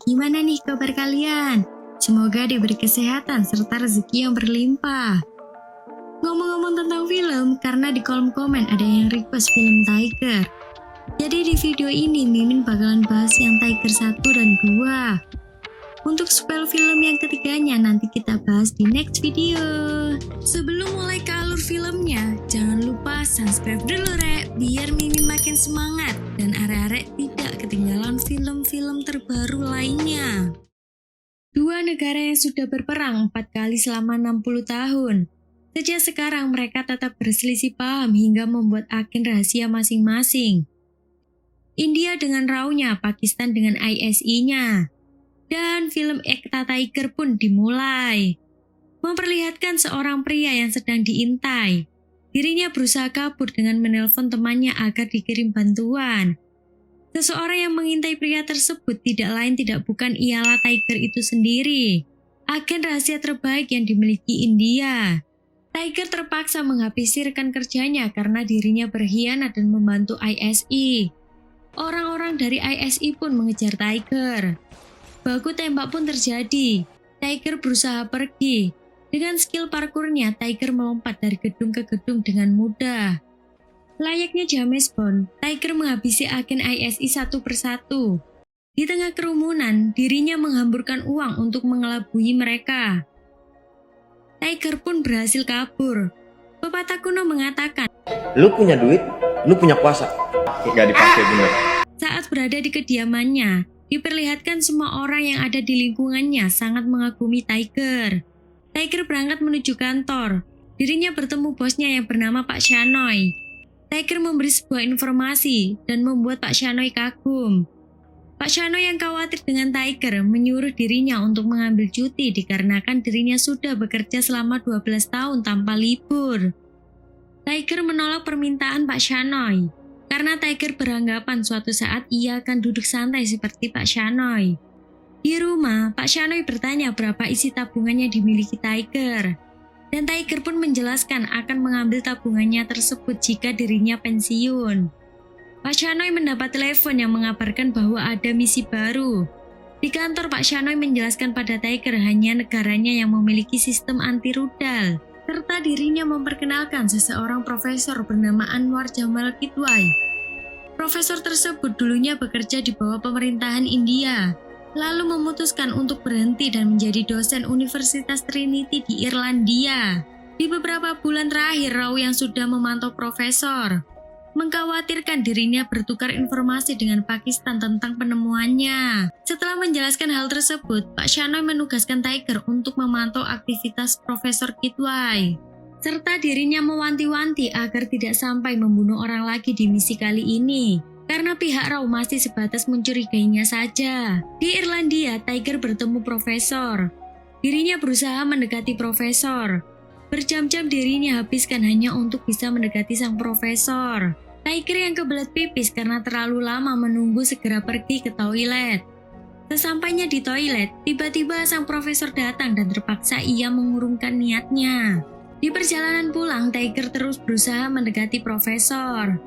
gimana nih kabar kalian? Semoga diberi kesehatan serta rezeki yang berlimpah. Ngomong-ngomong tentang film, karena di kolom komen ada yang request film Tiger. Jadi di video ini Mimin bakalan bahas yang Tiger 1 dan 2. Untuk spoil film yang ketiganya nanti kita bahas di next video. Sebelum mulai ke alur filmnya, jangan lupa subscribe dulu rek, biar Mimin makin semangat dan arek-arek tidak ketinggalan film-film terbaru lainnya. Dua negara yang sudah berperang 4 kali selama 60 tahun. Sejak sekarang mereka tetap berselisih paham hingga membuat agen rahasia masing-masing. India dengan RAW-nya, Pakistan dengan ISI-nya. Dan film Ekta Tiger pun dimulai. Memperlihatkan seorang pria yang sedang diintai. Dirinya berusaha kabur dengan menelpon temannya agar dikirim bantuan. Seseorang yang mengintai pria tersebut tidak lain tidak bukan ialah Tiger itu sendiri. Agen rahasia terbaik yang dimiliki India. Tiger terpaksa menghabisi rekan kerjanya karena dirinya berkhianat dan membantu ISI. Orang-orang dari ISI pun mengejar Tiger. Baku tembak pun terjadi. Tiger berusaha pergi. Dengan skill parkurnya, Tiger melompat dari gedung ke gedung dengan mudah. Layaknya James Bond, Tiger menghabisi agen ISI satu persatu. Di tengah kerumunan, dirinya menghamburkan uang untuk mengelabui mereka. Tiger pun berhasil kabur. Pepatah kuno mengatakan, lu punya duit, lu punya kuasa. Gak dipakai bener. Saat berada di kediamannya, diperlihatkan semua orang yang ada di lingkungannya sangat mengagumi Tiger. Tiger berangkat menuju kantor. Dirinya bertemu bosnya yang bernama Pak Shanoy. Tiger memberi sebuah informasi dan membuat Pak Shanoy kagum. Pak Shanoy yang khawatir dengan Tiger menyuruh dirinya untuk mengambil cuti dikarenakan dirinya sudah bekerja selama 12 tahun tanpa libur. Tiger menolak permintaan Pak Shanoy. Karena Tiger beranggapan suatu saat ia akan duduk santai seperti Pak Shanoy. Di rumah, Pak Shanoy bertanya berapa isi tabungannya dimiliki Tiger. Dan Tiger pun menjelaskan akan mengambil tabungannya tersebut jika dirinya pensiun. Pak Shanoy mendapat telepon yang mengabarkan bahwa ada misi baru. Di kantor, Pak Shanoy menjelaskan pada Tiger hanya negaranya yang memiliki sistem anti rudal. Serta dirinya memperkenalkan seseorang profesor bernama Anwar Jamal Kidwai. Profesor tersebut dulunya bekerja di bawah pemerintahan India, lalu memutuskan untuk berhenti dan menjadi dosen Universitas Trinity di Irlandia. Di beberapa bulan terakhir, Rao yang sudah memantau profesor, mengkhawatirkan dirinya bertukar informasi dengan Pakistan tentang penemuannya. Setelah menjelaskan hal tersebut, Pak Shanoy menugaskan Tiger untuk memantau aktivitas Profesor Kidwai, serta dirinya mewanti-wanti agar tidak sampai membunuh orang lagi di misi kali ini, karena pihak Rao masih sebatas mencurigainya saja. Di Irlandia, Tiger bertemu Profesor. Dirinya berusaha mendekati Profesor. Berjam-jam dirinya habiskan hanya untuk bisa mendekati sang Profesor. Tiger yang kebelet pipis karena terlalu lama menunggu segera pergi ke toilet. Sesampainya di toilet, tiba-tiba sang profesor datang dan terpaksa ia mengurungkan niatnya. Di perjalanan pulang, Tiger terus berusaha mendekati profesor.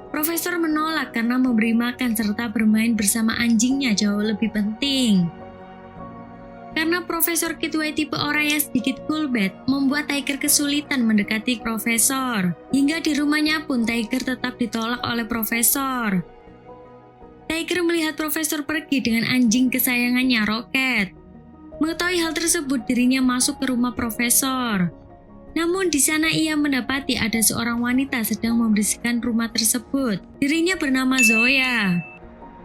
Profesor menolak karena memberi makan serta bermain bersama anjingnya jauh lebih penting. Karena Profesor Kidwai tipe orang yang sedikit coolbet, membuat Tiger kesulitan mendekati profesor. Hingga di rumahnya pun Tiger tetap ditolak oleh profesor. Tiger melihat profesor pergi dengan anjing kesayangannya, Rocket. Mengetahui hal tersebut, dirinya masuk ke rumah profesor. Namun di sana ia mendapati ada seorang wanita sedang membersihkan rumah tersebut. Dirinya bernama Zoya.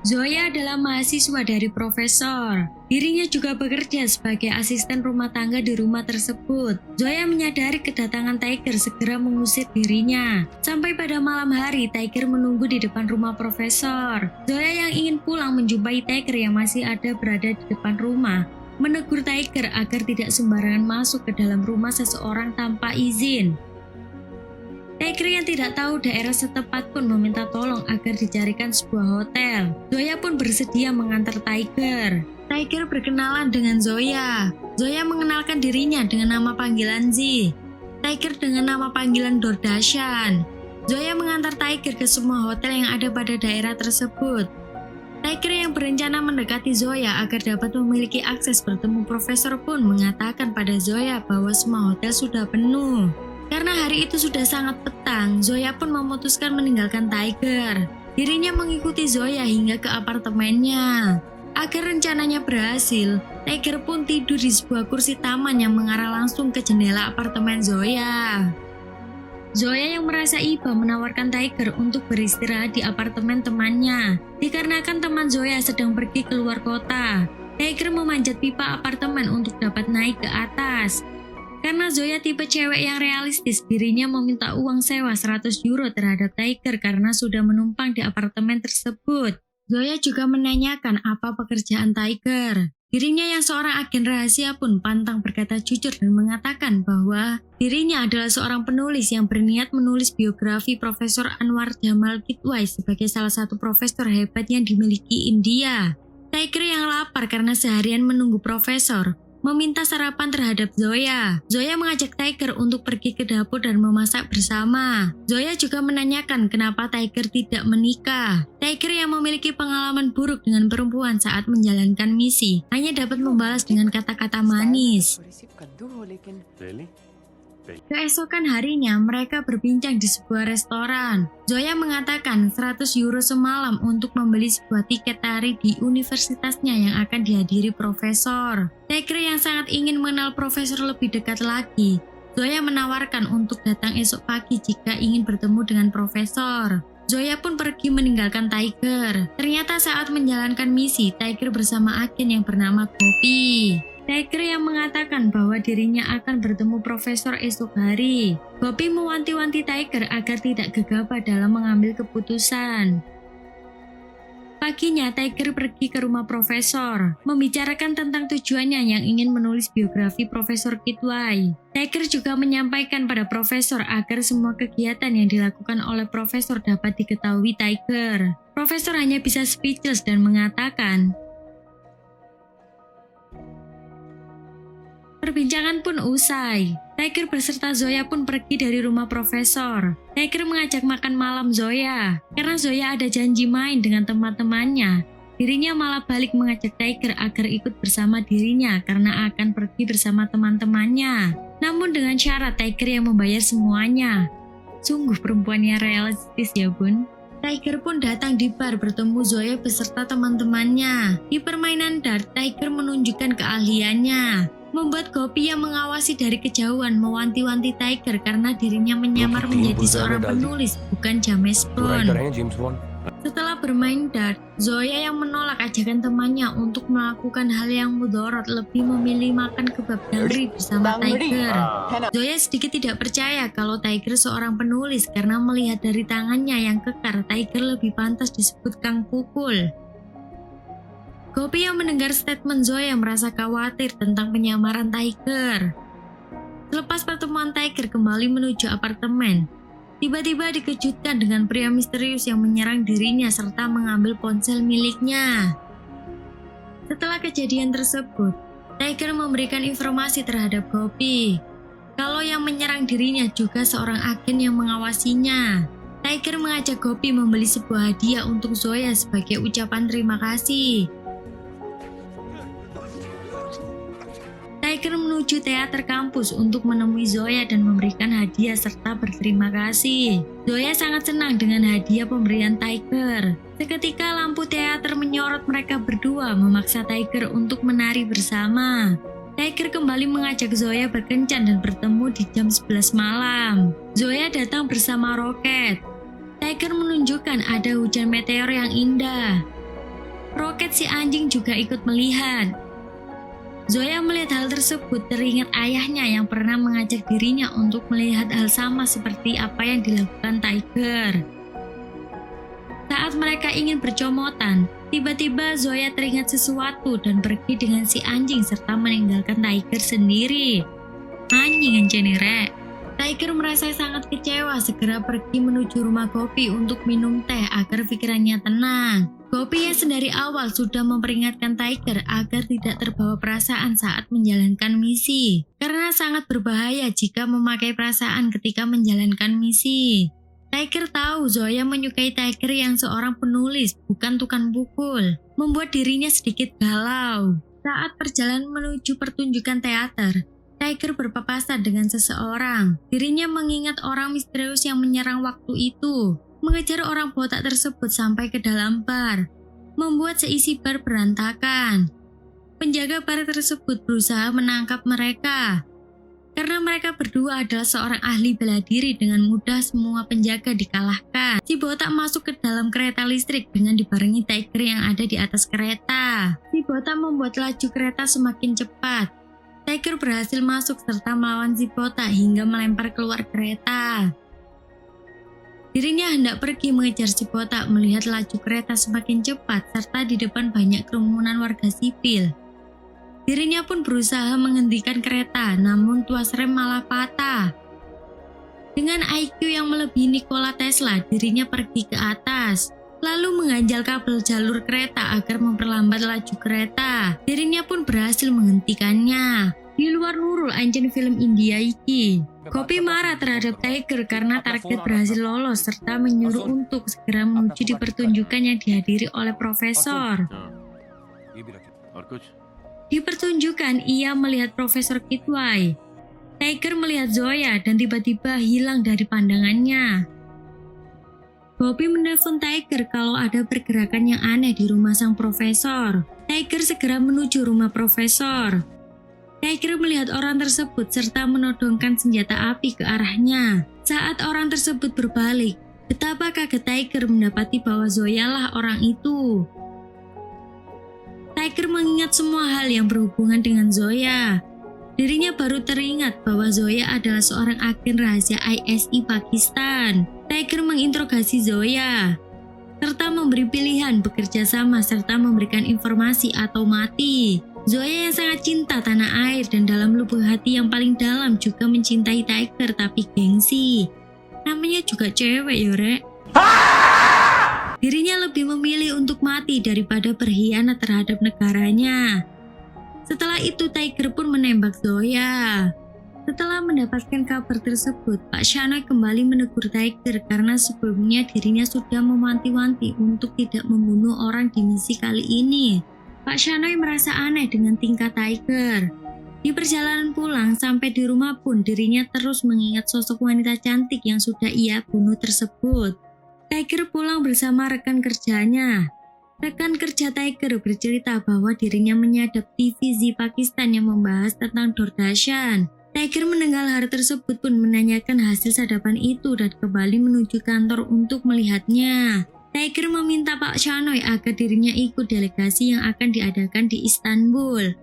Zoya adalah mahasiswa dari profesor. Dirinya juga bekerja sebagai asisten rumah tangga di rumah tersebut. Zoya menyadari kedatangan Tiger segera mengusir dirinya. Sampai pada malam hari, Tiger menunggu di depan rumah profesor. Zoya yang ingin pulang menjumpai Tiger yang masih ada berada di depan rumah, menegur Tiger agar tidak sembarangan masuk ke dalam rumah seseorang tanpa izin. Tiger yang tidak tahu daerah setempat pun meminta tolong agar dicarikan sebuah hotel. Zoya pun bersedia mengantar Tiger. Tiger berkenalan dengan Zoya. Zoya mengenalkan dirinya dengan nama panggilan Z. Tiger dengan nama panggilan Dordashan. Zoya mengantar Tiger ke semua hotel yang ada pada daerah tersebut. Tiger yang berencana mendekati Zoya agar dapat memiliki akses bertemu profesor pun mengatakan pada Zoya bahwa semua hotel sudah penuh. Karena hari itu sudah sangat petang, Zoya pun memutuskan meninggalkan Tiger. Dirinya mengikuti Zoya hingga ke apartemennya. Agar rencananya berhasil, Tiger pun tidur di sebuah kursi taman yang mengarah langsung ke jendela apartemen Zoya. Zoya yang merasa iba menawarkan Tiger untuk beristirahat di apartemen temannya. Dikarenakan teman Zoya sedang pergi keluar kota, Tiger memanjat pipa apartemen untuk dapat naik ke atas. Karena Zoya tipe cewek yang realistis, dirinya meminta uang sewa 100 euro terhadap Tiger karena sudah menumpang di apartemen tersebut. Zoya juga menanyakan apa pekerjaan Tiger. Dirinya yang seorang agen rahasia pun pantang berkata jujur dan mengatakan bahwa dirinya adalah seorang penulis yang berniat menulis biografi Profesor Anwar Jamal Kidwai sebagai salah satu profesor hebat yang dimiliki India. Tiger yang lapar karena seharian menunggu profesor meminta sarapan terhadap Zoya. Zoya mengajak Tiger untuk pergi ke dapur dan memasak bersama. Zoya juga menanyakan kenapa Tiger tidak menikah. Tiger yang memiliki pengalaman buruk dengan perempuan saat menjalankan misi hanya dapat membalas dengan kata-kata manis. Keesokan harinya mereka berbincang di sebuah restoran. Zoya mengatakan 100 euro semalam untuk membeli sebuah tiket tari di universitasnya yang akan dihadiri profesor. Tiger yang sangat ingin mengenal profesor lebih dekat lagi. Zoya menawarkan untuk datang esok pagi jika ingin bertemu dengan profesor. Zoya pun pergi meninggalkan Tiger. Ternyata saat menjalankan misi, Tiger bersama agen yang bernama Gopi. Tiger yang mengatakan bahwa dirinya akan bertemu profesor esok hari. Gopi mewanti-wanti Tiger agar tidak gegabah dalam mengambil keputusan. Paginya Tiger pergi ke rumah profesor, membicarakan tentang tujuannya yang ingin menulis biografi Profesor Kidwai. Tiger juga menyampaikan pada profesor agar semua kegiatan yang dilakukan oleh profesor dapat diketahui Tiger. Profesor hanya bisa speechless dan mengatakan, perbincangan pun usai. Tiger beserta Zoya pun pergi dari rumah profesor. Tiger mengajak makan malam Zoya. Karena Zoya ada janji main dengan teman-temannya, dirinya malah balik mengajak Tiger agar ikut bersama dirinya karena akan pergi bersama teman-temannya. Namun dengan syarat Tiger yang membayar semuanya. Sungguh perempuannya realistis ya bun. Tiger pun datang di bar bertemu Zoya beserta teman-temannya. Di permainan dart, Tiger menunjukkan keahliannya. Membuat Gopi yang mengawasi dari kejauhan mewanti-wanti Tiger karena dirinya menyamar menjadi seorang penulis, bukan James Bond. Setelah bermain dart, Zoya yang menolak ajakan temannya untuk melakukan hal yang mudorot lebih memilih makan kebab dangri bersama Tiger. Zoya sedikit tidak percaya kalau Tiger seorang penulis karena melihat dari tangannya yang kekar, Tiger lebih pantas disebut Kang Pukul. Gopi yang mendengar statement Zoya merasa khawatir tentang penyamaran Tiger. Selepas pertemuan, Tiger kembali menuju apartemen. Tiba-tiba dikejutkan dengan pria misterius yang menyerang dirinya serta mengambil ponsel miliknya. Setelah kejadian tersebut, Tiger memberikan informasi terhadap Gopi kalau yang menyerang dirinya juga seorang agen yang mengawasinya. Tiger mengajak Gopi membeli sebuah hadiah untuk Zoya sebagai ucapan terima kasih. Tiger menuju teater kampus untuk menemui Zoya dan memberikan hadiah serta berterima kasih. Zoya sangat senang dengan hadiah pemberian Tiger. Seketika lampu teater menyorot mereka berdua, memaksa Tiger untuk menari bersama. Tiger kembali mengajak Zoya berkencan dan bertemu di jam 11 malam. Zoya datang bersama roket. Tiger menunjukkan ada hujan meteor yang indah. Roket si anjing juga ikut melihat. Zoya melihat hal tersebut teringat ayahnya yang pernah mengajak dirinya untuk melihat hal sama seperti apa yang dilakukan Tiger. Saat mereka ingin bercomotan, tiba-tiba Zoya teringat sesuatu dan pergi dengan si anjing serta meninggalkan Tiger sendiri. Anjing anjene rek. Tiger merasa sangat kecewa, segera pergi menuju rumah Gopi untuk minum teh agar pikirannya tenang. Gopi yang sedari awal sudah memperingatkan Tiger agar tidak terbawa perasaan saat menjalankan misi, karena sangat berbahaya jika memakai perasaan ketika menjalankan misi. Tiger tahu Zoya menyukai Tiger yang seorang penulis, bukan tukang pukul, membuat dirinya sedikit galau. Saat perjalanan menuju pertunjukan teater, Tiger berpapasan dengan seseorang. Dirinya mengingat orang misterius yang menyerang waktu itu, mengejar orang botak tersebut sampai ke dalam bar, membuat seisi bar berantakan. Penjaga bar tersebut berusaha menangkap mereka. Karena mereka berdua adalah seorang ahli bela diri, dengan mudah semua penjaga dikalahkan. Si botak masuk ke dalam kereta listrik dengan dibarengi Tiger yang ada di atas kereta. Si botak membuat laju kereta semakin cepat. Tiger berhasil masuk serta melawan si botak hingga melempar keluar kereta. Dirinya hendak pergi mengejar si botak melihat laju kereta semakin cepat serta di depan banyak kerumunan warga sipil. Dirinya pun berusaha menghentikan kereta, namun tuas rem malah patah. Dengan IQ yang melebihi Nikola Tesla, dirinya pergi ke atas, lalu mengganjal kabel jalur kereta agar memperlambat laju kereta. Dirinya pun berhasil menghentikannya. Di luar Nurul anjen film India iki. Kopi marah terhadap Tiger karena target berhasil lolos serta menyuruh untuk segera menuju di pertunjukan yang dihadiri oleh profesor. Di pertunjukan, ia melihat Profesor Kitwai. Tiger melihat Zoya dan tiba-tiba hilang dari pandangannya. Bobby menelpon Tiger kalau ada pergerakan yang aneh di rumah sang profesor. Tiger segera menuju rumah profesor. Tiger melihat orang tersebut serta menodongkan senjata api ke arahnya. Saat orang tersebut berbalik, betapa kaget Tiger mendapati bahwa Zoya lah orang itu. Tiger mengingat semua hal yang berhubungan dengan Zoya. Dirinya baru teringat bahwa Zoya adalah seorang agen rahasia ISI Pakistan. Tiger menginterogasi Zoya, serta memberi pilihan bekerja sama serta memberikan informasi atau mati. Zoya yang sangat cinta tanah air dan dalam lubuk hati yang paling dalam juga mencintai Tiger tapi gengsi. Namanya juga cewek yorek. Dirinya lebih memilih untuk mati daripada berkhianat terhadap negaranya. Setelah itu Tiger pun menembak Zoya. Setelah mendapatkan kabar tersebut, Pak Shanoy kembali menegur Tiger karena sebelumnya dirinya sudah mewanti-wanti untuk tidak membunuh orang di misi kali ini. Pak Shanoy merasa aneh dengan tingkah Tiger. Di perjalanan pulang sampai di rumah pun dirinya terus mengingat sosok wanita cantik yang sudah ia bunuh tersebut. Tiger pulang bersama rekan kerjanya. Rekan kerja Tiger bercerita bahwa dirinya menyadap TV Zee Pakistan yang membahas tentang Doordarshan. Tiger mendengar hal tersebut pun menanyakan hasil sadapan itu dan kembali menuju kantor untuk melihatnya. Tiger meminta Pak Shanoy agar dirinya ikut delegasi yang akan diadakan di Istanbul.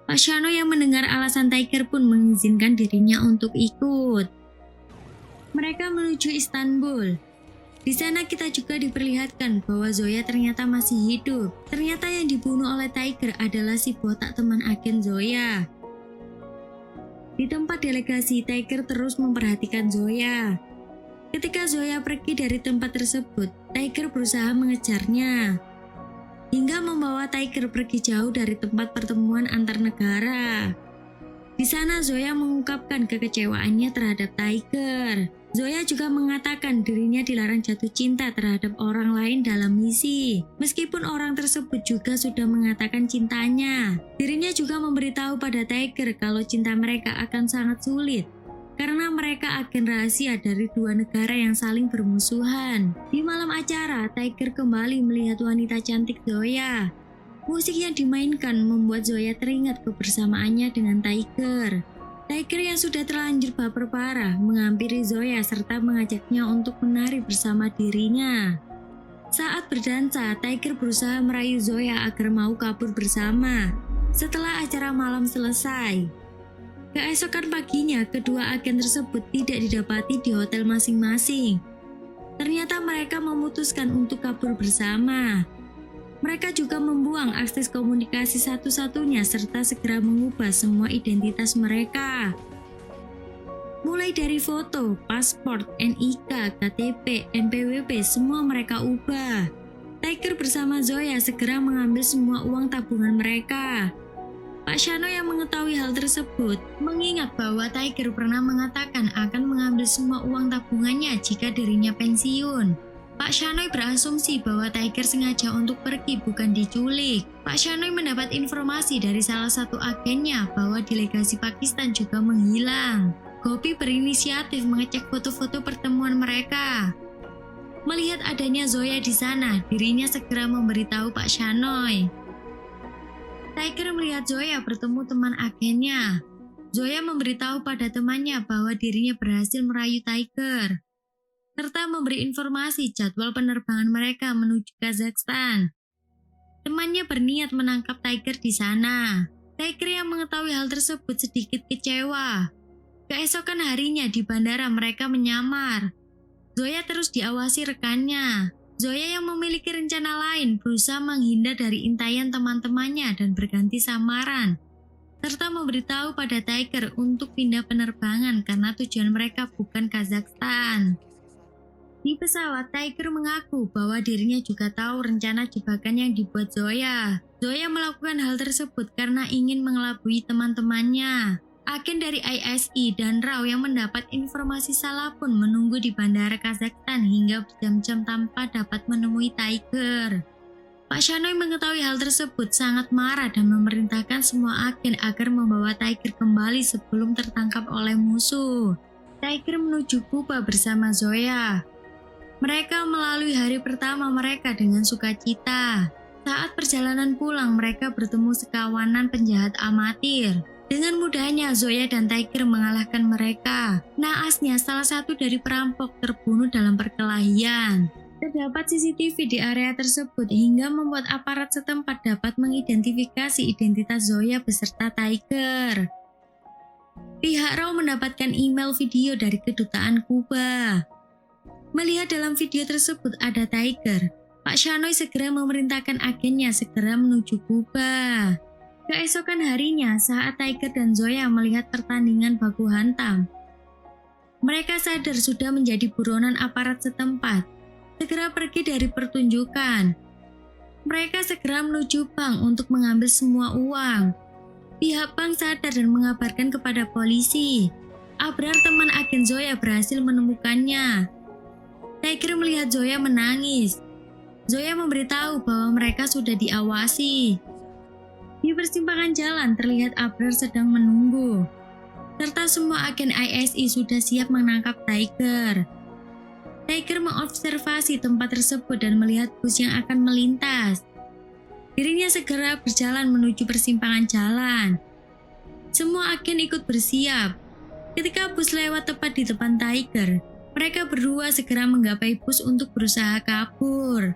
Pak Shanoy yang mendengar alasan Tiger pun mengizinkan dirinya untuk ikut. Mereka menuju Istanbul. Di sana kita juga diperlihatkan bahwa Zoya ternyata masih hidup. Ternyata yang dibunuh oleh Tiger adalah si botak teman agen Zoya. Di tempat delegasi, Tiger terus memperhatikan Zoya. Ketika Zoya pergi dari tempat tersebut, Tiger berusaha mengejarnya, hingga membawa Tiger pergi jauh dari tempat pertemuan antar negara. Di sana Zoya mengungkapkan kekecewaannya terhadap Tiger. Zoya juga mengatakan dirinya dilarang jatuh cinta terhadap orang lain dalam misi. Meskipun orang tersebut juga sudah mengatakan cintanya. Dirinya juga memberitahu pada Tiger kalau cinta mereka akan sangat sulit. Karena mereka agen rahasia dari dua negara yang saling bermusuhan. Di malam acara, Tiger kembali melihat wanita cantik Zoya. Musik yang dimainkan membuat Zoya teringat kebersamaannya dengan Tiger. Tiger yang sudah terlanjur baper parah menghampiri Zoya serta mengajaknya untuk menari bersama dirinya. Saat berdansa, Tiger berusaha merayu Zoya agar mau kabur bersama. Setelah acara malam selesai, keesokan paginya kedua agen tersebut tidak didapati di hotel masing-masing. Ternyata mereka memutuskan untuk kabur bersama. Mereka juga membuang akses komunikasi satu-satunya serta segera mengubah semua identitas mereka. Mulai dari foto, paspor, NIK, KTP, NPWP, semua mereka ubah. Tiger bersama Zoya segera mengambil semua uang tabungan mereka. Pak Shano yang mengetahui hal tersebut mengingat bahwa Tiger pernah mengatakan akan mengambil semua uang tabungannya jika dirinya pensiun. Pak Shanoy berasumsi bahwa Tiger sengaja untuk pergi, bukan diculik. Pak Shanoy mendapat informasi dari salah satu agennya bahwa delegasi Pakistan juga menghilang. Gopi berinisiatif mengecek foto-foto pertemuan mereka. Melihat adanya Zoya di sana, dirinya segera memberitahu Pak Shanoy. Tiger melihat Zoya bertemu teman agennya. Zoya memberitahu pada temannya bahwa dirinya berhasil merayu Tiger, serta memberi informasi jadwal penerbangan mereka menuju Kazakhstan. Temannya berniat menangkap Tiger di sana. Tiger yang mengetahui hal tersebut sedikit kecewa. Keesokan harinya di bandara mereka menyamar. Zoya terus diawasi rekannya. Zoya yang memiliki rencana lain berusaha menghindar dari intaian teman-temannya dan berganti samaran, serta memberitahu pada Tiger untuk pindah penerbangan karena tujuan mereka bukan Kazakhstan. Di pesawat, Tiger mengaku bahwa dirinya juga tahu rencana jebakan yang dibuat Zoya. Zoya melakukan hal tersebut karena ingin mengelabui teman-temannya. Agen dari ISI dan Rao yang mendapat informasi salah pun menunggu di bandara Kazakhstan hingga berjam-jam tanpa dapat menemui Tiger. Pak Shanoy mengetahui hal tersebut sangat marah dan memerintahkan semua agen agar membawa Tiger kembali sebelum tertangkap oleh musuh. Tiger menuju Kuba bersama Zoya. Mereka melalui hari pertama mereka dengan sukacita. Saat perjalanan pulang, mereka bertemu sekawanan penjahat amatir. Dengan mudahnya Zoya dan Tiger mengalahkan mereka. Naasnya salah satu dari perampok terbunuh dalam perkelahian. Terdapat CCTV di area tersebut hingga membuat aparat setempat dapat mengidentifikasi identitas Zoya beserta Tiger. Pihak Rao mendapatkan email video dari kedutaan Kuba. Melihat dalam video tersebut ada Tiger, Pak Shanoy segera memerintahkan agennya segera menuju Kuba. Keesokan harinya saat Tiger dan Zoya melihat pertandingan baku hantam, mereka sadar sudah menjadi buronan aparat setempat. Segera pergi dari pertunjukan. Mereka segera menuju bank untuk mengambil semua uang. Pihak bank sadar dan mengabarkan kepada polisi. Abrar, teman agen Zoya, berhasil menemukannya. Tiger melihat Zoya menangis. Zoya memberitahu bahwa mereka sudah diawasi. Di persimpangan jalan terlihat Abrar sedang menunggu, serta semua agen ISI sudah siap menangkap Tiger. Tiger mengobservasi tempat tersebut dan melihat bus yang akan melintas. Dirinya segera berjalan menuju persimpangan jalan. Semua agen ikut bersiap. Ketika bus lewat tepat di depan Tiger, mereka berdua segera menggapai bus untuk berusaha kabur.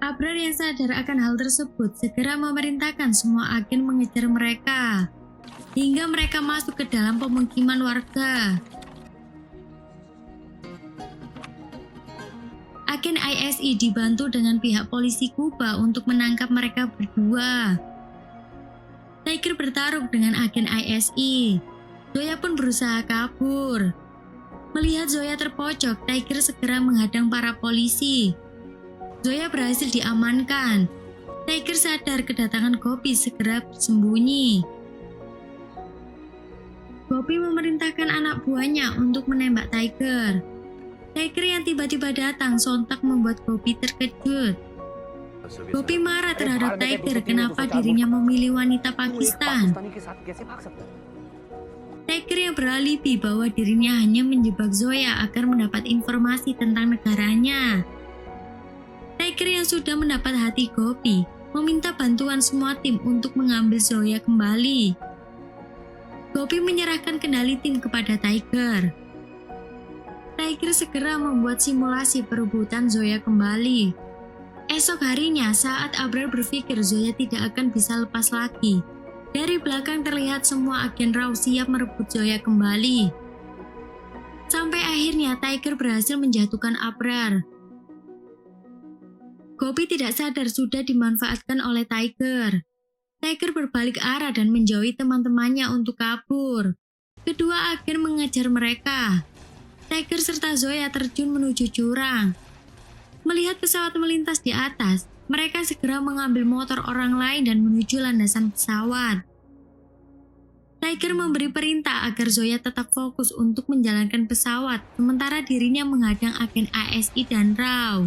Abrar yang sadar akan hal tersebut segera memerintahkan semua agen mengejar mereka hingga mereka masuk ke dalam pemukiman warga. Agen ISI dibantu dengan pihak polisi Kuba untuk menangkap mereka berdua. Tiger bertarung dengan agen ISI. Zoya pun berusaha kabur. Melihat Zoya terpojok, Tiger segera menghadang para polisi. Zoya berhasil diamankan. Tiger sadar kedatangan Gopi, segera bersembunyi. Gopi memerintahkan anak buahnya untuk menembak Tiger. Tiger yang tiba-tiba datang sontak membuat Gopi terkejut. Gopi marah terhadap Tiger kenapa dirinya memilih wanita Pakistan. Tiger yang beralibi bahwa dirinya hanya menjebak Zoya agar mendapat informasi tentang negaranya. Tiger yang sudah mendapat hati Gopi meminta bantuan semua tim untuk mengambil Zoya kembali. Gopi menyerahkan kendali tim kepada Tiger. Tiger segera membuat simulasi perebutan Zoya kembali. Esok harinya saat Abrar berpikir Zoya tidak akan bisa lepas lagi, dari belakang terlihat semua agen Rao siap merebut Zoya kembali. Sampai akhirnya Tiger berhasil menjatuhkan Abrar. Gopi tidak sadar sudah dimanfaatkan oleh Tiger. Tiger berbalik arah dan menjauhi teman-temannya untuk kabur. Kedua agen mengejar mereka. Tiger serta Zoya terjun menuju jurang. Melihat pesawat melintas di atas, mereka segera mengambil motor orang lain dan menuju landasan pesawat. Tiger memberi perintah agar Zoya tetap fokus untuk menjalankan pesawat, sementara dirinya menghadang agen ASI dan Rao.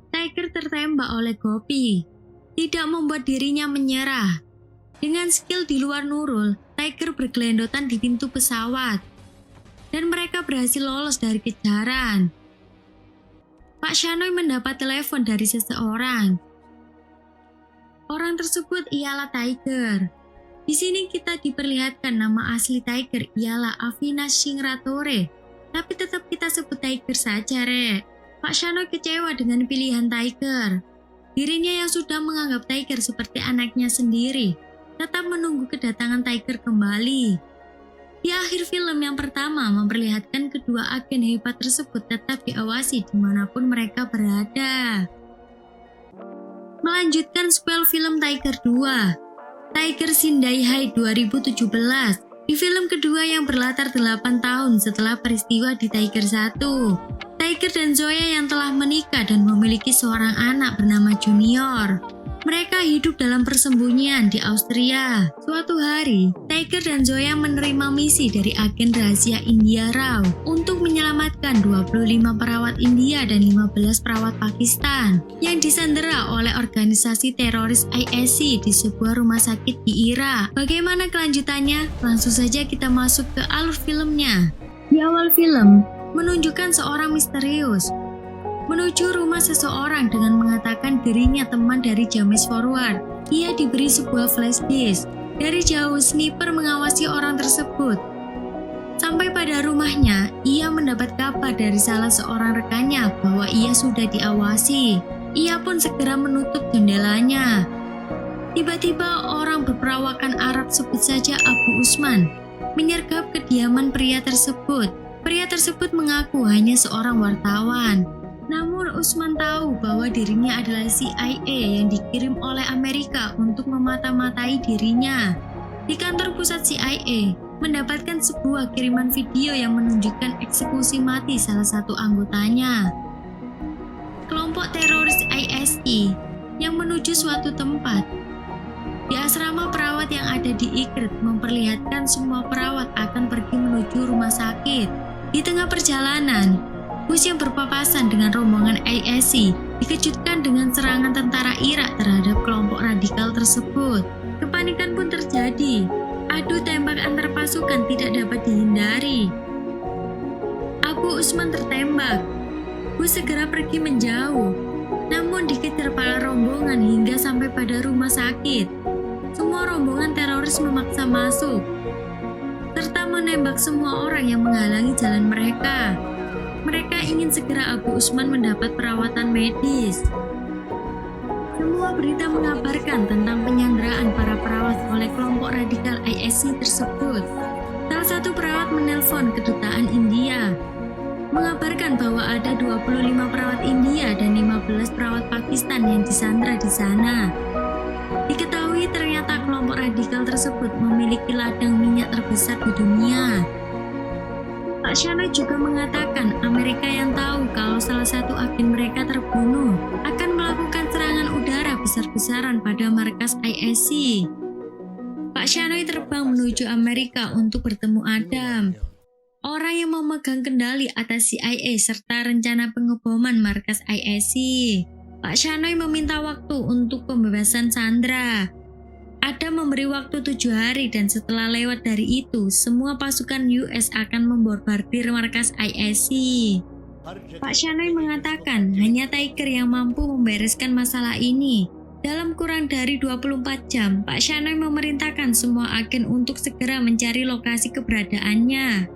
Tiger tertembak oleh Gopi, tidak membuat dirinya menyerah. Dengan skill di luar Nurul, Tiger bergelendotan di pintu pesawat, dan mereka berhasil lolos dari kejaran. Pak Shanoy mendapat telepon dari seseorang. Orang tersebut ialah Tiger. Di sini kita diperlihatkan nama asli Tiger ialah Avinash Singh Ratore, tapi tetap kita sebut Tiger saja, Rek. Pak Shanoy kecewa dengan pilihan Tiger. Dirinya yang sudah menganggap Tiger seperti anaknya sendiri, tetap menunggu kedatangan Tiger kembali. Di akhir film yang pertama memperlihatkan kedua agen hebat tersebut tetap diawasi dimanapun mereka berada. Melanjutkan sequel film Tiger 2, Tiger Sindai Hai 2017. Di film kedua yang berlatar 8 tahun setelah peristiwa di Tiger 1, Tiger dan Zoya yang telah menikah dan memiliki seorang anak bernama Junior. Mereka hidup dalam persembunyian di Austria. Suatu hari, Tiger dan Zoya menerima misi dari agen rahasia India Rao untuk menyelamatkan 25 perawat India dan 15 perawat Pakistan yang disandera oleh organisasi teroris ISI di sebuah rumah sakit di Irak. Bagaimana kelanjutannya? Langsung saja kita masuk ke alur filmnya. Di awal film, menunjukkan seorang misterius menuju rumah seseorang dengan mengatakan dirinya teman dari James Forward. Ia diberi sebuah flash disk. Dari jauh, sniper mengawasi orang tersebut. Sampai pada rumahnya, ia mendapat kabar dari salah seorang rekannya bahwa ia sudah diawasi. Ia pun segera menutup jendelanya. Tiba-tiba orang berperawakan Arab, sebut saja Abu Usman, menyergap kediaman pria tersebut. Pria tersebut mengaku hanya seorang wartawan. Namun Usman tahu bahwa dirinya adalah CIA yang dikirim oleh Amerika untuk memata-matai dirinya. Di kantor pusat CIA, mendapatkan sebuah kiriman video yang menunjukkan eksekusi mati salah satu anggotanya. Kelompok teroris ISI yang menuju suatu tempat. Di asrama perawat yang ada di Ikrit memperlihatkan semua perawat akan pergi menuju rumah sakit. Di tengah perjalanan, bus yang berpapasan dengan rombongan ISI dikejutkan dengan serangan tentara Irak terhadap kelompok radikal tersebut. Kepanikan pun terjadi. Adu tembak antar pasukan tidak dapat dihindari. Abu Usman tertembak. Bus segera pergi menjauh, namun dikejar para rombongan hingga sampai pada rumah sakit. Semua rombongan teroris memaksa masuk, serta menembak semua orang yang menghalangi jalan mereka. Mereka ingin segera Abu Usman mendapat perawatan medis. Semua berita mengabarkan tentang penyanderaan para perawat oleh kelompok radikal ISI tersebut. Salah satu perawat menelpon kedutaan India, mengabarkan bahwa ada 25 perawat India dan 15 perawat Pakistan yang disandra di sana. Diketahui ternyata kelompok radikal tersebut memiliki ladang minyak terbesar di dunia. Pak Shanoy juga mengatakan Amerika yang tahu kalau salah satu agen mereka terbunuh akan melakukan serangan udara besar-besaran pada markas ISI. Pak Shanoy terbang menuju Amerika untuk bertemu Adam, orang yang memegang kendali atas CIA serta rencana pengeboman markas ISI. Pak Shanoy meminta waktu untuk pembebasan Sandra. Adam memberi waktu 7 hari dan setelah lewat dari itu, semua pasukan US akan membombardir markas ISI. Pak Shanoy mengatakan hanya Tiger yang mampu membereskan masalah ini. Dalam kurang dari 24 jam, Pak Shanoy memerintahkan semua agen untuk segera mencari lokasi keberadaannya.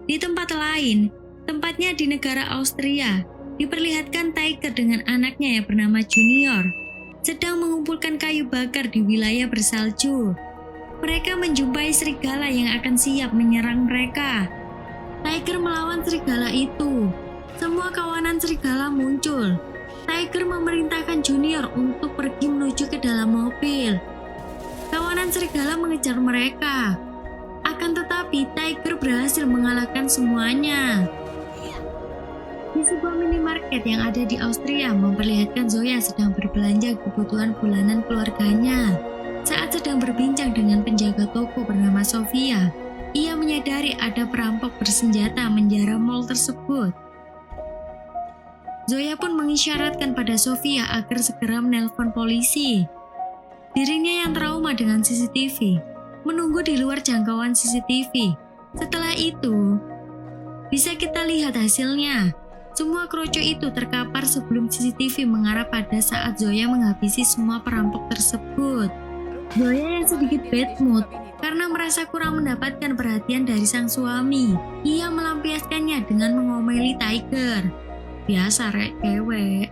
Di tempat lain, tempatnya di negara Austria, diperlihatkan Tiger dengan anaknya yang bernama Junior sedang mengumpulkan kayu bakar di wilayah bersalju. Mereka menjumpai serigala yang akan siap menyerang mereka. Tiger melawan serigala itu. Semua kawanan serigala muncul. Tiger memerintahkan Junior untuk pergi menuju ke dalam mobil. Kawanan serigala mengejar mereka. Akan tetapi Tiger berhasil mengalahkan semuanya. Di sebuah minimarket yang ada di Austria memperlihatkan Zoya sedang berbelanja kebutuhan bulanan keluarganya. Saat sedang berbincang dengan penjaga toko bernama Sofia, ia menyadari ada perampok bersenjata menjara mall tersebut. Zoya pun mengisyaratkan pada Sofia agar segera menelpon polisi. Dirinya yang trauma dengan CCTV, menunggu di luar jangkauan CCTV. Setelah itu, bisa kita lihat hasilnya. Semua kroco itu terkapar sebelum CCTV mengarah pada saat Zoya menghabisi semua perampok tersebut. Zoya yang sedikit bad mood karena merasa kurang mendapatkan perhatian dari sang suami. Ia melampiaskannya dengan mengomeli Tiger. Biasa rek cewek.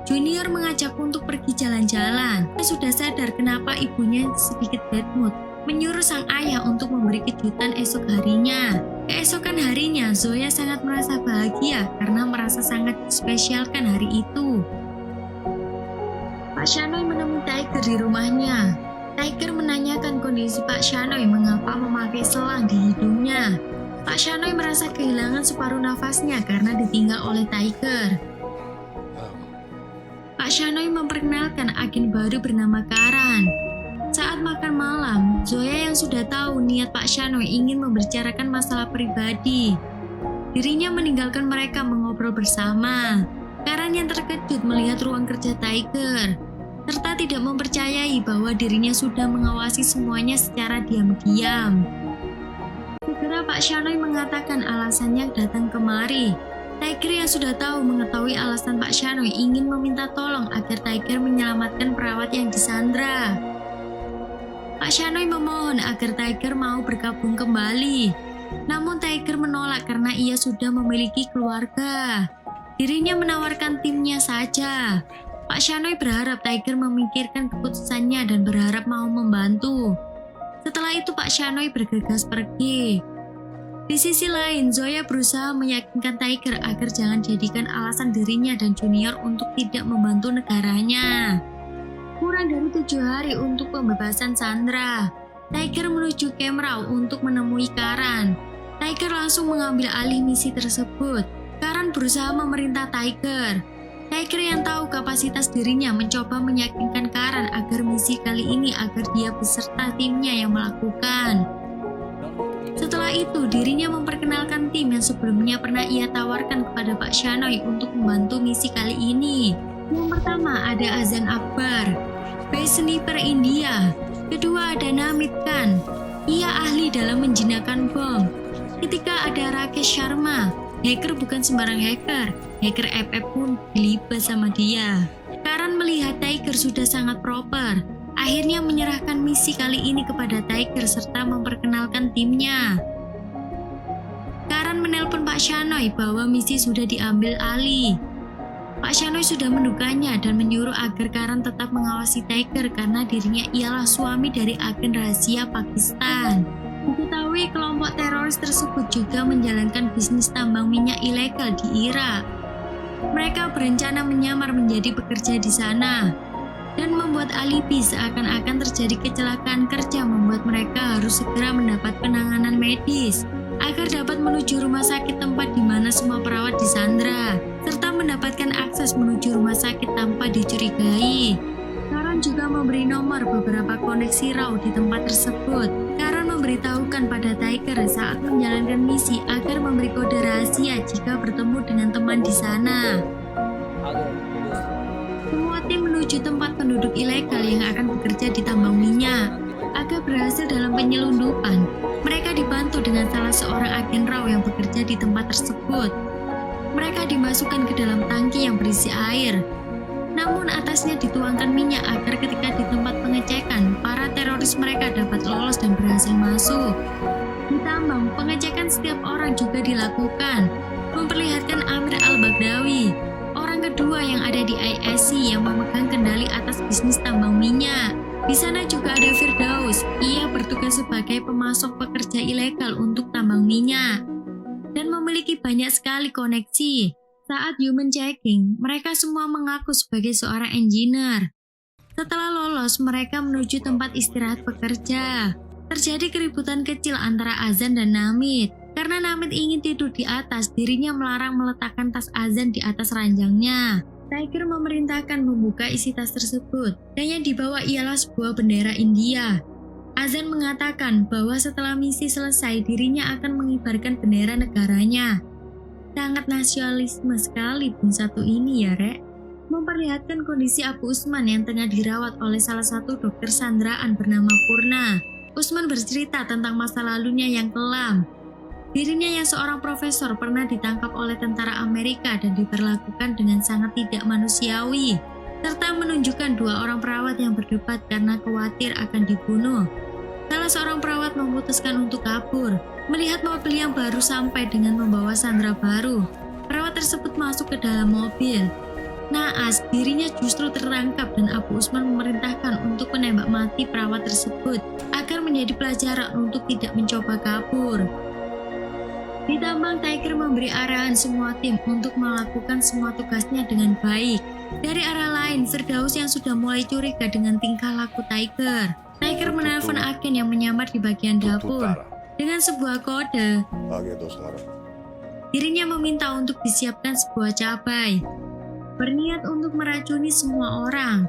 Junior mengajak untuk pergi jalan-jalan. Dia sudah sadar kenapa ibunya sedikit bad mood, menyuruh sang ayah untuk memberi kejutan esok harinya. Keesokan harinya, Zoya sangat merasa bahagia karena merasa sangat spesialkan hari itu. Pak Shanoy menemui Tiger di rumahnya. Tiger menanyakan kondisi Pak Shanoy mengapa memakai selang di hidungnya. Pak Shanoy merasa kehilangan separuh nafasnya karena ditinggal oleh Tiger. Pak Shanoy memperkenalkan agen baru bernama Karan. Saat makan malam, Zoya yang sudah tahu niat Pak Shanoy ingin membicarakan masalah pribadi. Dirinya meninggalkan mereka mengobrol bersama. Karan yang terkejut melihat ruang kerja Tiger, serta tidak mempercayai bahwa dirinya sudah mengawasi semuanya secara diam-diam. Segera Pak Shanoy mengatakan alasannya datang kemari. Tiger yang sudah tahu mengetahui alasan Pak Shanoy ingin meminta tolong agar Tiger menyelamatkan perawat yang disandra. Pak Shanoy memohon agar Tiger mau bergabung kembali. Namun Tiger menolak karena ia sudah memiliki keluarga. Dirinya menawarkan timnya saja. Pak Shanoy berharap Tiger memikirkan keputusannya dan berharap mau membantu. Setelah itu Pak Shanoy bergegas pergi. Di sisi lain, Zoya berusaha meyakinkan Tiger agar jangan jadikan alasan dirinya dan Junior untuk tidak membantu negaranya. Kurang dari 7 hari untuk pembebasan Sandra, Tiger menuju Kemrau untuk menemui Karan. Tiger langsung mengambil alih misi tersebut. Karan berusaha memerintah Tiger. Tiger yang tahu kapasitas dirinya mencoba meyakinkan Karan agar misi kali ini agar dia beserta timnya yang melakukan. Setelah itu, dirinya memperkenalkan tim yang sebelumnya pernah ia tawarkan kepada Pak Shanoy untuk membantu misi kali ini. Yang pertama ada Azan Akbar, base sniper India. Kedua ada Namit Khan, ia ahli dalam menjinakkan bom. Ketiga ada Rakesh Sharma, hacker bukan sembarang hacker. Hacker FF pun dilibas sama dia. Karan melihat Tiger sudah sangat proper. Akhirnya menyerahkan misi kali ini kepada Tiger serta memperkenalkan timnya. Karan menelpon Pak Shanoy bahwa misi sudah diambil alih. Pak Shanoy sudah mendukanya dan menyuruh agar Karan tetap mengawasi Tiger karena dirinya ialah suami dari agen rahasia Pakistan. Diketahui kelompok teroris tersebut juga menjalankan bisnis tambang minyak ilegal di Irak. Mereka berencana menyamar menjadi pekerja di sana dan membuat alibi seakan-akan terjadi kecelakaan kerja membuat mereka harus segera mendapat penanganan medis agar dapat menuju rumah sakit tempat di mana semua perawat disandra serta mendapatkan akses menuju rumah sakit tanpa dicurigai. Karan juga memberi nomor beberapa koneksi raw di tempat tersebut. Karan memberitahukan pada Tiger saat menjalankan misi agar memberi kode rahasia jika bertemu dengan teman di sana. Semua tim menuju tempat penduduk ilegal yang akan bekerja di tambang minyak. Agar berhasil dalam penyelundupan, mereka dibantu dengan salah seorang agen raw yang bekerja di tempat tersebut. Mereka dimasukkan ke dalam tangki yang berisi air. Namun atasnya dituangkan minyak agar ketika di tempat pengecekan, para teroris mereka dapat lolos dan berhasil masuk. Di tambang, pengecekan setiap orang juga dilakukan, memperlihatkan Amir Al-Baghdadi, orang kedua yang ada di ISC yang memegang kendali atas bisnis tambang minyak. Di sana juga ada Firdaus, ia bertugas sebagai pemasok pekerja ilegal untuk tambang minyak dan memiliki banyak sekali koneksi. Saat human checking, mereka semua mengaku sebagai seorang engineer. Setelah lolos, mereka menuju tempat istirahat pekerja. Terjadi keributan kecil antara Azan dan Namit. Karena Namit ingin tidur di atas, dirinya melarang meletakkan tas Azan di atas ranjangnya. Tiger memerintahkan membuka isi tas tersebut dan yang dibawa ialah sebuah bendera India. Azan mengatakan bahwa setelah misi selesai dirinya akan mengibarkan bendera negaranya. Sangat nasionalisme sekali pun satu ini ya Rek. Memperlihatkan kondisi Abu Usman yang tengah dirawat oleh salah satu dokter sandraan bernama Purna. Usman bercerita tentang masa lalunya yang kelam. Dirinya yang seorang profesor pernah ditangkap oleh tentara Amerika dan diperlakukan dengan sangat tidak manusiawi, serta menunjukkan dua orang perawat yang berdebat karena khawatir akan dibunuh. Salah seorang perawat memutuskan untuk kabur, melihat mobil yang baru sampai dengan membawa sandera baru. Perawat tersebut masuk ke dalam mobil. Naas, dirinya justru tertangkap dan Abu Usman memerintahkan untuk menembak mati perawat tersebut agar menjadi pelajaran untuk tidak mencoba kabur. Ditambang Tiger memberi arahan semua tim untuk melakukan semua tugasnya dengan baik. Dari arah lain, Firdaus yang sudah mulai curiga dengan tingkah laku Tiger. Tiger menelpon agen yang menyamar di bagian dapur. Dengan sebuah kode, dirinya meminta untuk disiapkan sebuah cabai. Berniat untuk meracuni semua orang.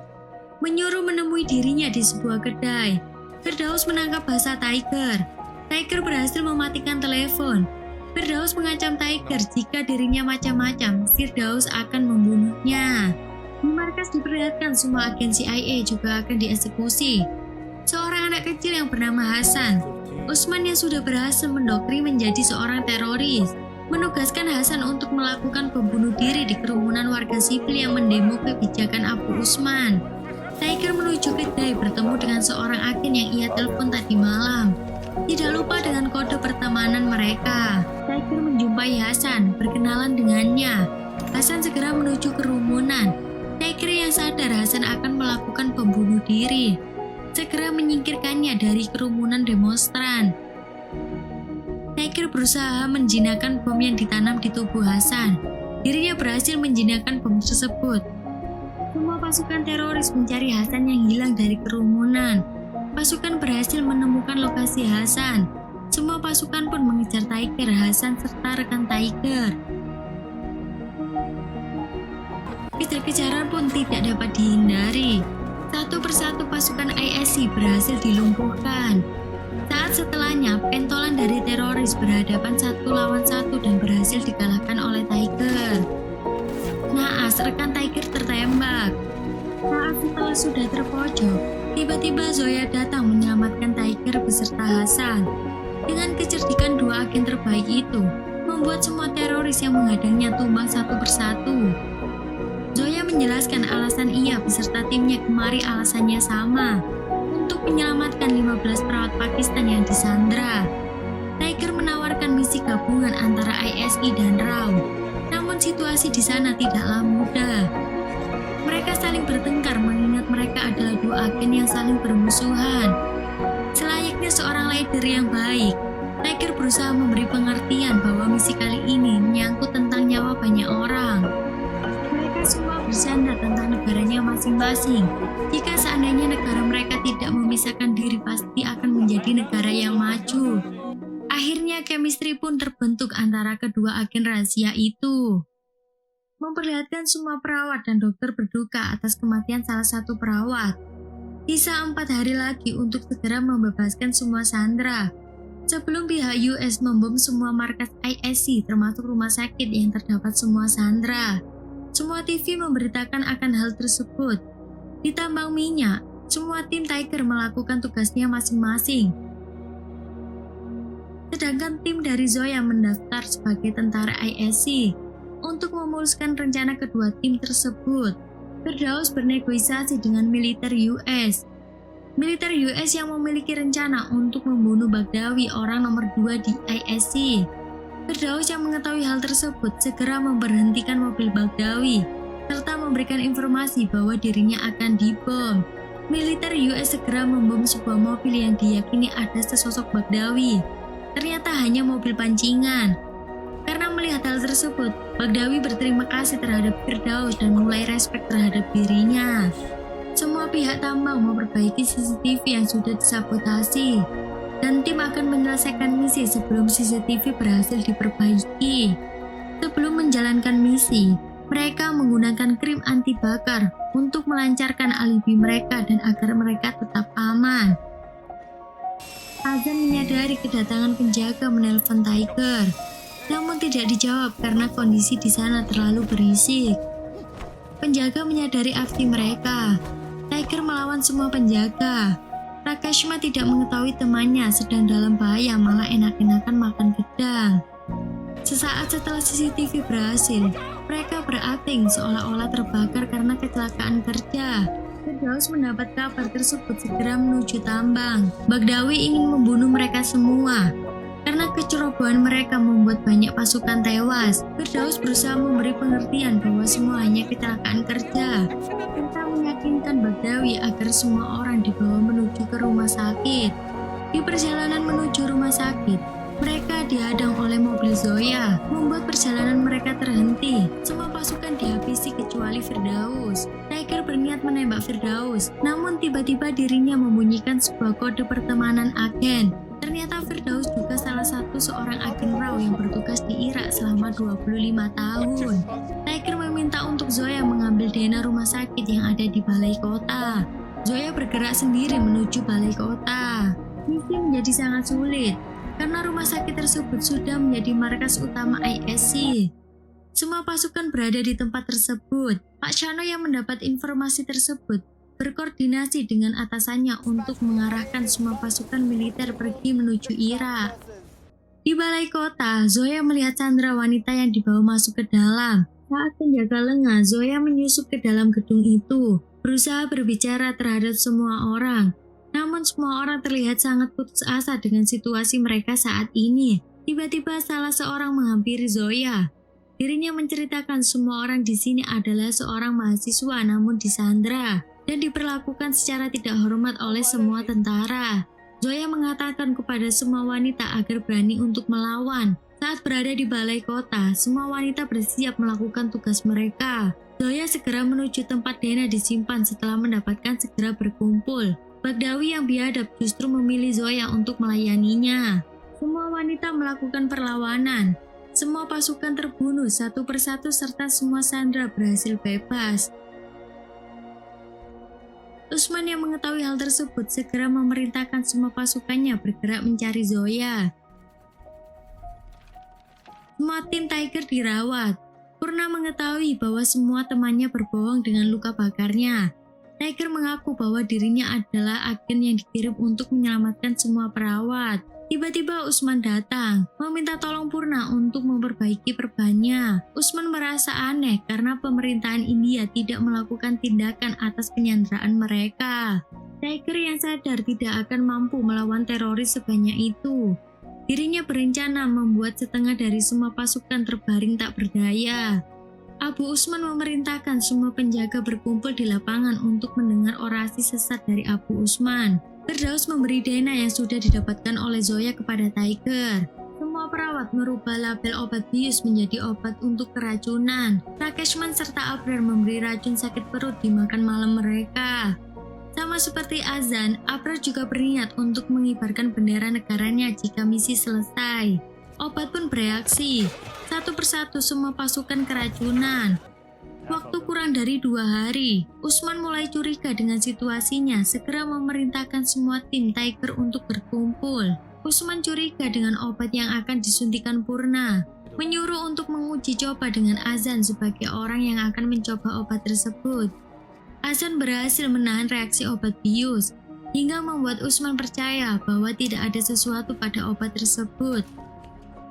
Menyuruh menemui dirinya di sebuah kedai. Firdaus menangkap bahasa Tiger. Tiger berhasil mematikan telepon. Firdaus mengancam Tiger jika dirinya macam-macam, Firdaus akan membunuhnya. Di markas diperlihatkan semua agen CIA juga akan dieksekusi. Seorang anak kecil yang bernama Hasan, Usman yang sudah berhasil mendoktrin menjadi seorang teroris, menugaskan Hasan untuk melakukan pembunuh diri di kerumunan warga sipil yang mendemo kebijakan Abu Usman. Tiger menuju kedai bertemu dengan seorang agen yang ia telepon tadi malam. Tidak lupa dengan kode pertemanan mereka. Tiger menjumpai Hasan, berkenalan dengannya. Hasan segera menuju kerumunan. Tiger yang sadar Hasan akan melakukan pembunuh diri, segera menyingkirkannya dari kerumunan demonstran. Tiger berusaha menjinakkan bom yang ditanam di tubuh Hasan. Dirinya berhasil menjinakkan bom tersebut. Semua pasukan teroris mencari Hasan yang hilang dari kerumunan. Pasukan berhasil menemukan lokasi Hasan. Semua pasukan pun mengejar Tiger, Hasan, serta rekan Tiger. Kejar-kejaran pun tidak dapat dihindari. Satu persatu pasukan ISI berhasil dilumpuhkan. Saat setelahnya, pentolan dari teroris berhadapan satu lawan satu dan berhasil dikalahkan oleh Tiger. Naas, rekan Tiger tertembak. Saat setelah sudah terpojok, tiba-tiba Zoya datang menyelamatkan Tiger beserta Hasan. Dengan kecerdikan dua agen terbaik itu, membuat semua teroris yang menghadangnya tumbang satu persatu. Zoya menjelaskan alasan ia beserta timnya kemari alasannya sama, untuk menyelamatkan 15 perawat Pakistan yang disandra. Tiger menawarkan misi gabungan antara ISI dan RAW, namun situasi di sana tidaklah mudah. Mereka saling bertengkar mengingat mereka adalah dua agen yang saling bermusuhan. Selayaknya seorang leader yang baik, Tiger berusaha memberi pengertian bahwa misi kali ini menyangkut tentang nyawa banyak orang. Mereka semua bersandar tentang negaranya masing-masing. Jika seandainya negara mereka tidak memisahkan diri, pasti akan menjadi negara yang maju. Akhirnya chemistry pun terbentuk antara kedua agen rahasia itu. Memperlihatkan semua perawat dan dokter berduka atas kematian salah satu perawat. Sisa 4 hari lagi untuk segera membebaskan semua sandera. Sebelum pihak US membom semua markas ISI termasuk rumah sakit yang terdapat semua sandera. Semua TV memberitakan akan hal tersebut. Di tambang minyak, semua tim Tiger melakukan tugasnya masing-masing. Sedangkan tim dari Zoya mendaftar sebagai tentara ISI. Untuk memuluskan rencana kedua tim tersebut, Firdaus bernegosiasi dengan militer US. Militer US yang memiliki rencana untuk membunuh Bagdawi, orang nomor 2 di ISI. Firdaus yang mengetahui hal tersebut segera memberhentikan mobil Bagdawi, serta memberikan informasi bahwa dirinya akan dibom. Militer US segera membom sebuah mobil yang diyakini ada sesosok Bagdawi. Ternyata hanya mobil pancingan. Karena melihat hal tersebut, Bagdawi berterima kasih terhadap Firdaus dan mulai respek terhadap dirinya. Semua pihak tambang memperbaiki CCTV yang sudah disabotasi, dan tim akan menyelesaikan misi sebelum CCTV berhasil diperbaiki. Sebelum menjalankan misi, Mereka menggunakan krim anti bakar untuk melancarkan alibi mereka dan agar mereka tetap aman. Azan menyadari kedatangan penjaga menelpon Tiger, namun tidak dijawab karena kondisi di sana terlalu berisik. Penjaga menyadari aksi mereka. Tiger melawan semua penjaga. Rakashima tidak mengetahui temannya sedang dalam bahaya, malah enak-enakan makan gedang. Sesaat setelah CCTV berhasil, mereka berakting seolah-olah terbakar karena kecelakaan kerja. Firdaus mendapat kabar tersebut segera menuju tambang. Bagdawi ingin membunuh mereka semua. Karena kecerobohan mereka membuat banyak pasukan tewas, Firdaus berusaha memberi pengertian bahwa semua hanya kecelakaan kerja. Serta meyakinkan Bagdawi agar semua orang dibawa menuju ke rumah sakit. Di perjalanan menuju rumah sakit, mereka dihadang oleh mobil Zoya, membuat perjalanan mereka terhenti. Semua pasukan dihabisi kecuali Firdaus. Tiger berniat menembak Firdaus, namun tiba-tiba dirinya membunyikan sebuah kode pertemanan agen. Ternyata Firdaus juga salah satu seorang agen RAW yang bertugas di Irak selama 25 tahun. Tiger meminta untuk Zoya mengambil dana rumah sakit yang ada di balai kota. Zoya bergerak sendiri menuju balai kota. Misi menjadi sangat sulit karena rumah sakit tersebut sudah menjadi markas utama ISC. Semua pasukan berada di tempat tersebut. Pak Shano yang mendapat informasi tersebut berkoordinasi dengan atasannya untuk mengarahkan semua pasukan militer pergi menuju Irak. Di balai kota, Zoya melihat Chandra wanita yang dibawa masuk ke dalam. Saat penjaga lengah, Zoya menyusup ke dalam gedung itu, berusaha berbicara terhadap semua orang. Namun semua orang terlihat sangat putus asa dengan situasi mereka saat ini. Tiba-tiba salah seorang menghampiri Zoya. Dirinya menceritakan semua orang di sini adalah seorang mahasiswa namun disandra dan diperlakukan secara tidak hormat oleh semua tentara. Zoya mengatakan kepada semua wanita agar berani untuk melawan. Saat berada di balai kota, semua wanita bersiap melakukan tugas mereka. Zoya segera menuju tempat dana disimpan setelah mendapatkan segera berkumpul. Bagdawi yang biadab justru memilih Zoya untuk melayaninya. Semua wanita melakukan perlawanan. Semua pasukan terbunuh satu persatu serta semua sandera berhasil bebas. Usman yang mengetahui hal tersebut segera memerintahkan semua pasukannya bergerak mencari Zoya. Semua tim Tiger dirawat. Purna mengetahui bahwa semua temannya berbohong dengan luka bakarnya. Tiger mengaku bahwa dirinya adalah agen yang dikirim untuk menyelamatkan semua perawat. Tiba-tiba Usman datang, meminta tolong Purna untuk memperbaiki perbannya. Usman merasa aneh karena pemerintahan India tidak melakukan tindakan atas penyanderaan mereka. Tiger yang sadar tidak akan mampu melawan teroris sebanyak itu. Dirinya berencana membuat setengah dari semua pasukan terbaring tak berdaya. Abu Usman memerintahkan semua penjaga berkumpul di lapangan untuk mendengar orasi sesat dari Abu Usman. Firdaus memberi dana yang sudah didapatkan oleh Zoya kepada Tiger. Semua perawat merubah label obat bius menjadi obat untuk keracunan. Rakeshman serta Abrar memberi racun sakit perut dimakan malam mereka. Sama seperti Azan, Abrar juga berniat untuk mengibarkan bendera negaranya jika misi selesai. Obat pun bereaksi. Satu persatu semua pasukan keracunan. Waktu kurang dari 2 hari, Usman mulai curiga dengan situasinya, segera memerintahkan semua tim Tiger untuk berkumpul. Usman curiga dengan obat yang akan disuntikan Purna, menyuruh untuk menguji coba dengan Azan sebagai orang yang akan mencoba obat tersebut. Azan berhasil menahan reaksi obat bius, hingga membuat Usman percaya bahwa tidak ada sesuatu pada obat tersebut.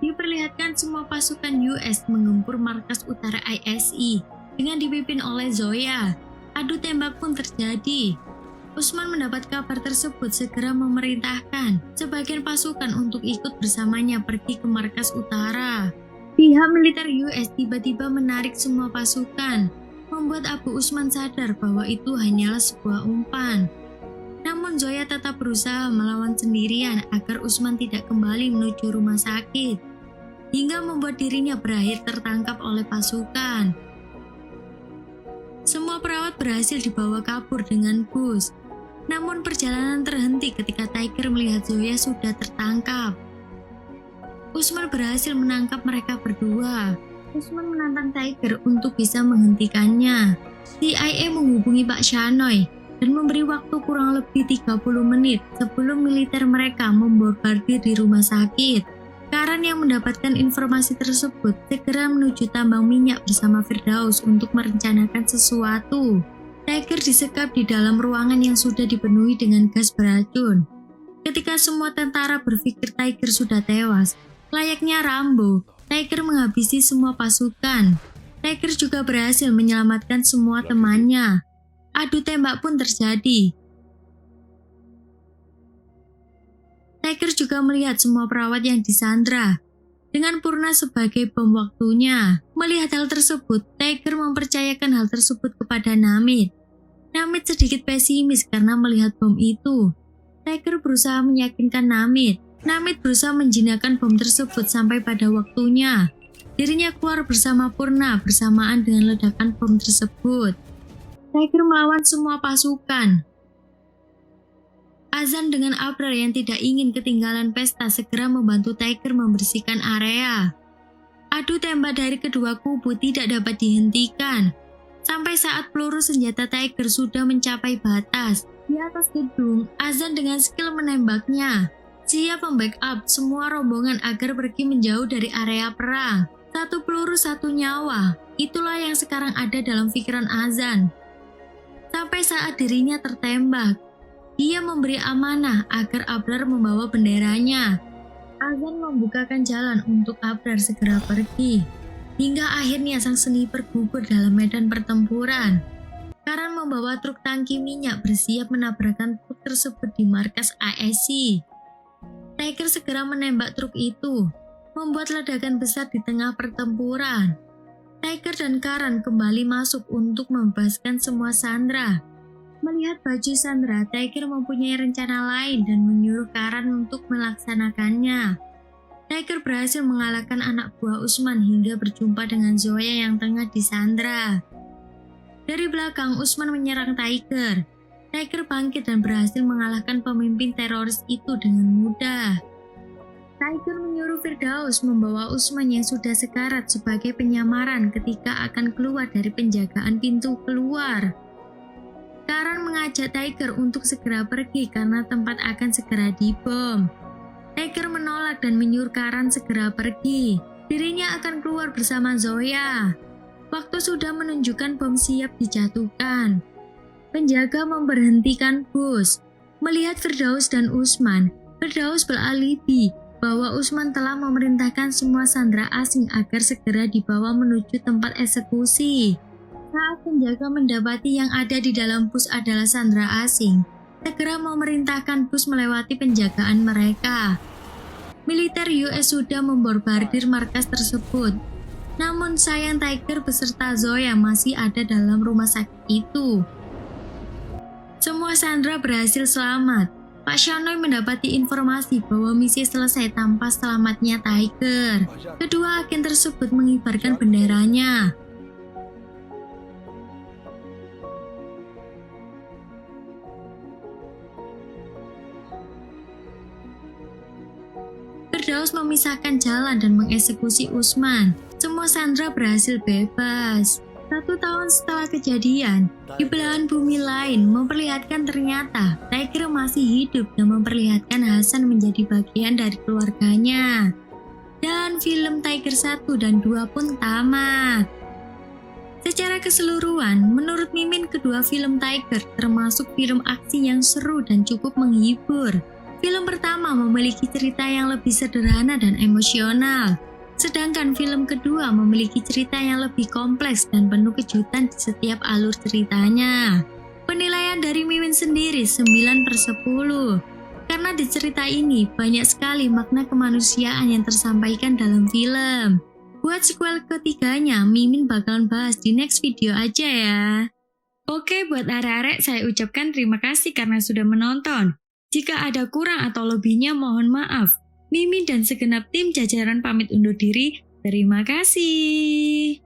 Diperlihatkan semua pasukan US menggempur markas utara ISI dengan dipimpin oleh Zoya. Adu tembak pun terjadi. Usman mendapat kabar tersebut segera memerintahkan sebagian pasukan untuk ikut bersamanya pergi ke markas utara. Pihak militer US tiba-tiba menarik semua pasukan, membuat Abu Usman sadar bahwa itu hanyalah sebuah umpan. Namun Zoya tetap berusaha melawan sendirian agar Usman tidak kembali menuju rumah sakit, hingga membuat dirinya berakhir tertangkap oleh pasukan. Semua perawat berhasil dibawa kabur dengan bus. Namun perjalanan terhenti ketika Tiger melihat Zoya sudah tertangkap. Usman berhasil menangkap mereka berdua. Usman menantang Tiger untuk bisa menghentikannya. CIA menghubungi Pak Shanoy dan memberi waktu kurang lebih 30 menit sebelum militer mereka membombardir di rumah sakit. Karan yang mendapatkan informasi tersebut segera menuju tambang minyak bersama Firdaus untuk merencanakan sesuatu. Tiger disekap di dalam ruangan yang sudah dipenuhi dengan gas beracun. Ketika semua tentara berpikir Tiger sudah tewas, layaknya Rambo, Tiger menghabisi semua pasukan. Tiger juga berhasil menyelamatkan semua temannya. Adu tembak pun terjadi. Tiger juga melihat semua perawat yang disandra. Dengan Purna sebagai bom waktunya. Melihat hal tersebut, Tiger mempercayakan hal tersebut kepada Namit. Namit sedikit pesimis karena melihat bom itu. Tiger berusaha meyakinkan Namit. Namit berusaha menjinakkan bom tersebut sampai pada waktunya. Dirinya keluar bersama Purna bersamaan dengan ledakan bom tersebut. Tiger melawan semua pasukan. Azan dengan Abrar yang tidak ingin ketinggalan pesta segera membantu Tiger membersihkan area. Adu tembak dari kedua kubu tidak dapat dihentikan. Sampai saat peluru senjata Tiger sudah mencapai batas. Di atas gedung, Azan dengan skill menembaknya siap membackup semua rombongan agar pergi menjauh dari area perang. Satu peluru satu nyawa, itulah yang sekarang ada dalam pikiran Azan. Sampai saat dirinya tertembak, dia memberi amanah agar Abrar membawa benderanya. Azan membukakan jalan untuk Abrar segera pergi. Hingga akhirnya sang sniper gugur dalam medan pertempuran. Karan membawa truk tangki minyak bersiap menabrakkan truk tersebut di markas ASC. Tiger segera menembak truk itu, membuat ledakan besar di tengah pertempuran. Tiger dan Karan kembali masuk untuk membebaskan semua sandera. Melihat baju sandera, Tiger mempunyai rencana lain dan menyuruh Karan untuk melaksanakannya. Tiger berhasil mengalahkan anak buah Usman hingga berjumpa dengan Zoya yang tengah disandera. Dari belakang, Usman menyerang Tiger. Tiger bangkit dan berhasil mengalahkan pemimpin teroris itu dengan mudah. Tiger menyuruh Firdaus membawa Usman yang sudah sekarat sebagai penyamaran ketika akan keluar dari penjagaan pintu keluar. Karan mengajak Tiger untuk segera pergi karena tempat akan segera dibom. Tiger menolak dan menyuruh Karan segera pergi. Dirinya akan keluar bersama Zoya. Waktu sudah menunjukkan bom siap dijatuhkan. Penjaga memberhentikan bus. Melihat Firdaus dan Usman, Firdaus beralibi bahwa Usman telah memerintahkan semua sandera asing agar segera dibawa menuju tempat eksekusi. Saat penjaga mendapati yang ada di dalam bus adalah sandera asing, segera memerintahkan bus melewati penjagaan mereka. Militer US sudah membombardir markas tersebut. Namun sayang Tiger beserta Zoya masih ada dalam rumah sakit itu. Semua sandera berhasil selamat. Pak Shanoy mendapati informasi bahwa misi selesai tanpa selamatnya Tiger. Kedua agen tersebut mengibarkan benderanya. Firdaus memisahkan jalan dan mengeksekusi Usman. Semua sandera berhasil bebas. 1 tahun setelah kejadian, di belahan bumi lain memperlihatkan ternyata Tiger masih hidup dan memperlihatkan Hasan menjadi bagian dari keluarganya. Dan film Tiger 1 dan 2 pun tamat. Secara keseluruhan, menurut Mimin kedua film Tiger termasuk film aksi yang seru dan cukup menghibur. Film pertama memiliki cerita yang lebih sederhana dan emosional. Sedangkan film kedua memiliki cerita yang lebih kompleks dan penuh kejutan di setiap alur ceritanya. Penilaian dari Mimin sendiri 9/10. Karena di cerita ini banyak sekali makna kemanusiaan yang tersampaikan dalam film. Buat sequel ketiganya, Mimin bakalan bahas di next video aja ya. Oke, buat arek-arek saya ucapkan terima kasih karena sudah menonton. Jika ada kurang atau lebihnya mohon maaf. Mimin dan segenap tim jajaran pamit undur diri. Terima kasih.